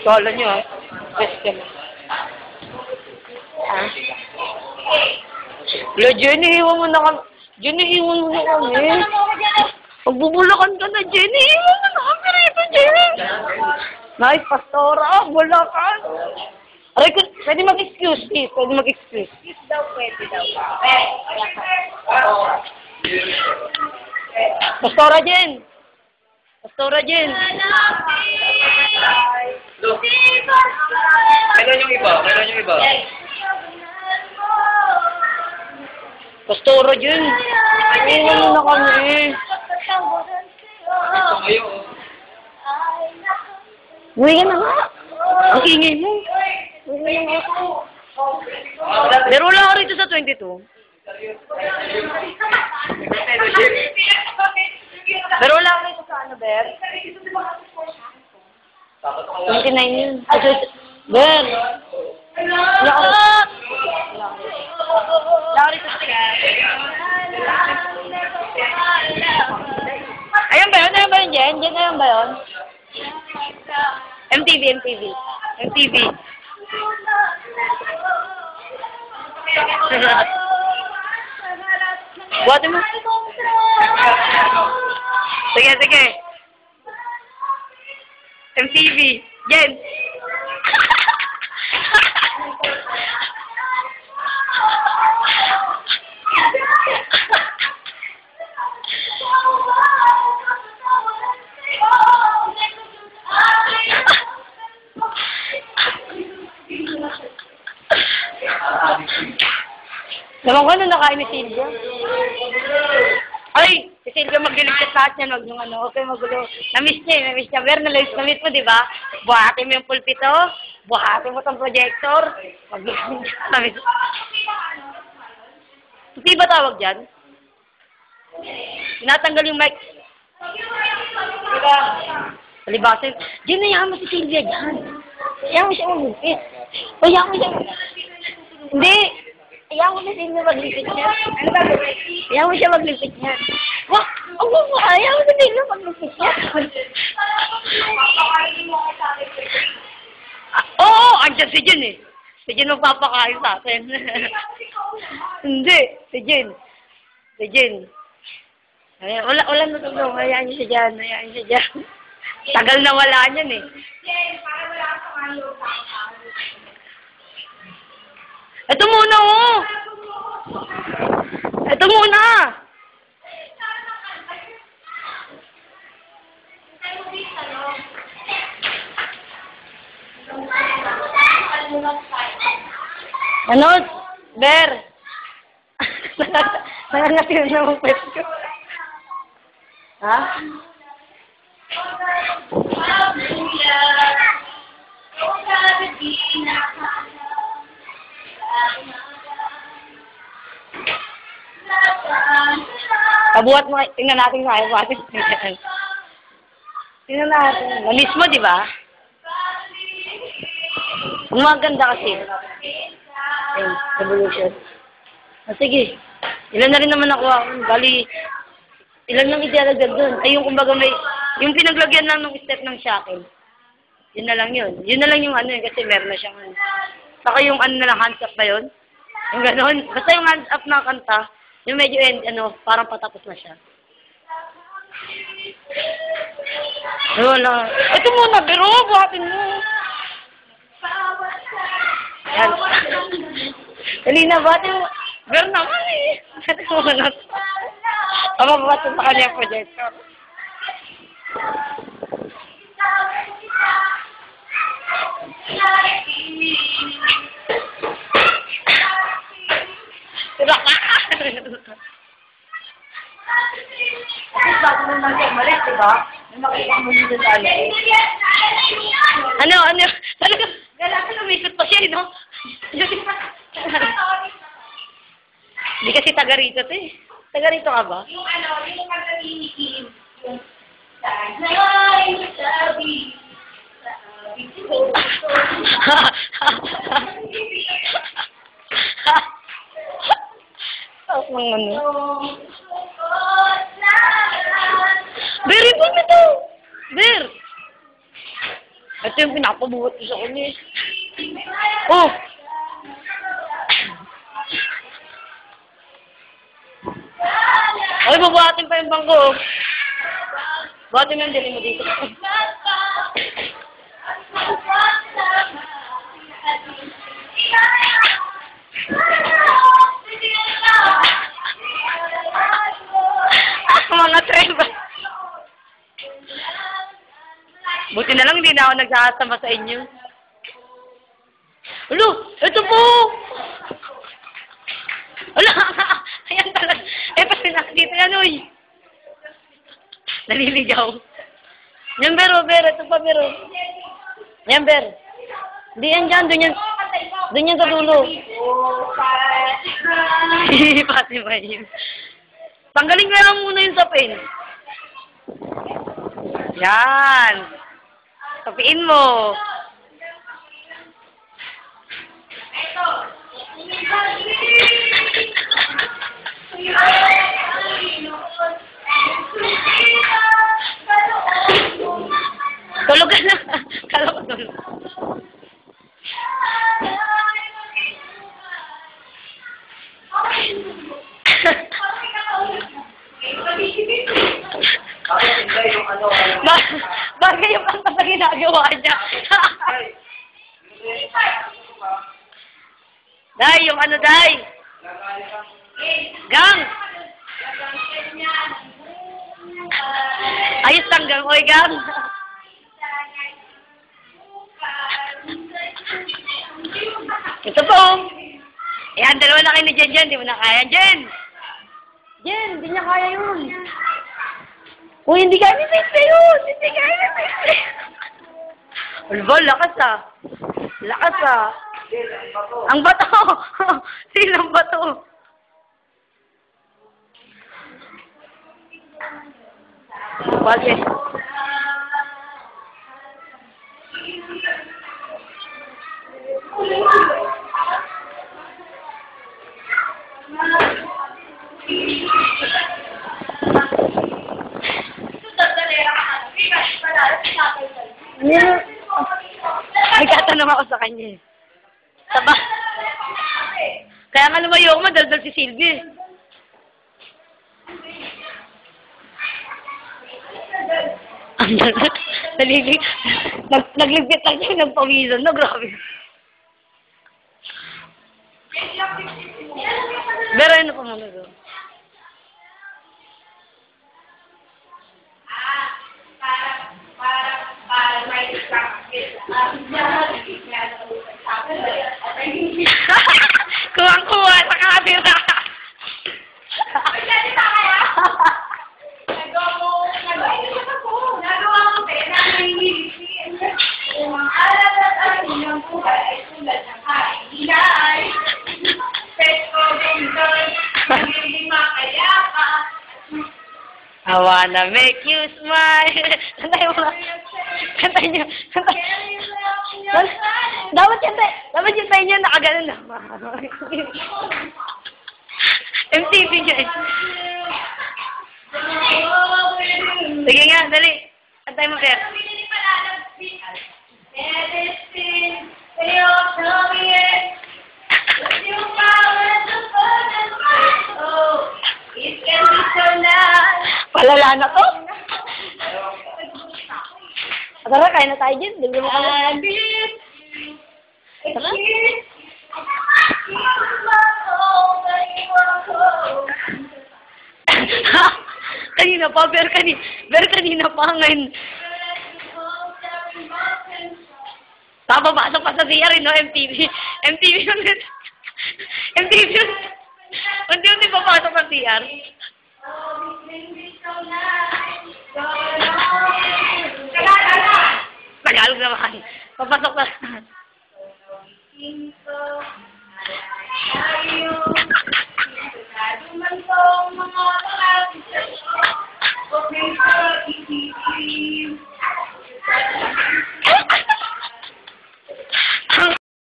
Kala nyo, ha? Question. Ha? Wala, Jenny, iwan mo na kami. Jenny, iwan mo na kami. Magbubulakan ka na, Jenny. Iwan mo na kami rito, Jenny. Nice, pastora. Bulakan. Aray, pwede mag-excuse, please. Pwede mag-excuse. Yes daw, pwede daw. Pastora Jen. Pastora Jen. Kailan yung iba? Kailan yung iba? Pastora Jen. Iwan mo na kami. Ito ngayon. Uwi ka na nga. Ang ingay mo. Uwi ka na nga. Pero wala ka rito sa 22. Pero wala ka rito sa ano, Ber? 29 yun. Ber! Wala ka rito. Wala ka rito sa Ayun ba yun? Ayun ba yun, Jen? Jen, ayun ba yun? MTV, MTV. MTV. Buhatin mo. Sige, sige. MTV. Jen. Naman ko na nakain ni Silvia. Ay! Si Silvia magliligtas lahat niya. Huwag nung ano. Okay, magulo. Na-miss niya. Pero na-miss mo, di ba? Buhatin mo yung pulpito. Buhatin mo itong projector. Na-miss. Hindi ba tawag dyan? Tinatanggal yung mic. Diba? Palibasin. Diyan na yaman mo si Silvia dyan. Ayaw mo siya maglipit. Ayaw mo siya. Hindi. Ayaw mo na Silvia maglipit niya. Ano ba? Ayaw mo siya maglipit niya. Wah! Ayaw mo na Silvia maglipit niya. Oo! Andyan si Jen eh. Si Jen magpapakain sa atin. Hindi. Si Jen. Si Jen. Wala na tulong. Hayaan niyo siya dyan. Hayaan niyo siya dyan. Tagal na wala niyan eh. Ito muna oh! Ito muna! Ano? Ber! Nangangatin na ang pwede ko. Ha? Pabuhat mo, tingnan natin nga yung ating tingnan. Tingnan natin. Na-miss mo, di ba? Ang maganda kasi. Ayun, evolution. Sige. Ilan na rin naman ako. Bali, ilan lang idalagdag doon. Ay, yung kumbaga may, yung pinaglagyan lang ng step ng shackle. Yun na lang yun. Yun na lang yung ano yun, kasi meron na siyang ano. Saka yung ano na lang, hands up ba yun? Yung gano'n. Basta yung hands up na kanta, yung medyo end, ano, parang patapos na siya. Wala. Ito muna, pero buhatin mo. Yan. Dali na, buhatin mo. Pero naman eh. Buhatin mo na. Mabuhatin sa kanya projector. Tira ka! Bago mo nang umalis, diba? May makikita mo dito sa ano. Ano? Talaga, galasa lumikot pa siya, no? Hindi kasi taga rito, eh. Taga rito ka ba? Yung ano, yung kanta ni Kim. Yung sanay sabi. Ang ano. Ber, ipon mo ito! Ber! Ito yung pinapabuhat ko sa kanya. Oh! Ay, babuhatin pa yung bangko. Buhatin mo yung dili mo dito. Mga treba. Buti na lang hindi na ako nagsasama sa inyo. Alo, ito po! Wala! Ayan talaga. Eh, pati nakikita yan, uy. Naliligaw. Yan, Bero. Ito pa, Bero. Yan, Ber. Hindi yan dyan. Doon yan sa dulo. Pati ba yun? Tanggalin ko lang muna yung sapin. Yan. Sapiin mo. Tulog ka na. Kala ko tulog. Bagay yung kanta na ginagawa niya. Day, yung ano, Day? Gang! Ayos lang, Gang. Oy, Gang. Ito po. Ayan, dalawa na kayo ni Jen. Hindi mo na kaya, Jen. Jen, hindi niya kaya yun. Uy, hindi kaya ni Pepe yun. Hindi kaya ni Pepe. Ulbo, lakas ah. Lakas ah. Ang bato. Silang bato. Bagay. Nagtatanong ako sa kanya. Taba. Kaya nga lumayo ako, madaldal si Sylvie. Ang dalat. Nagligpit lang siya ng pawisan. No, grabe. Pero ano pa muna doon? Kuwang-kuwa sa camera. I wanna make you smile. Kantay mo. Kantay niyo. Dapat yung tayo niya nakaganon na. MTV niya eh. Sige nga, dali. Kantay mo, Fer. Palala na to. Tara, kain na tayo dyan. Dili mo kami. Tara. Kanina pa, pero kanina pa ngayon. Papapasok pa sa CR, no? MTV yun. MTV yun. Unti-unti papasok sa CR. Tagalog naman. Papasok na.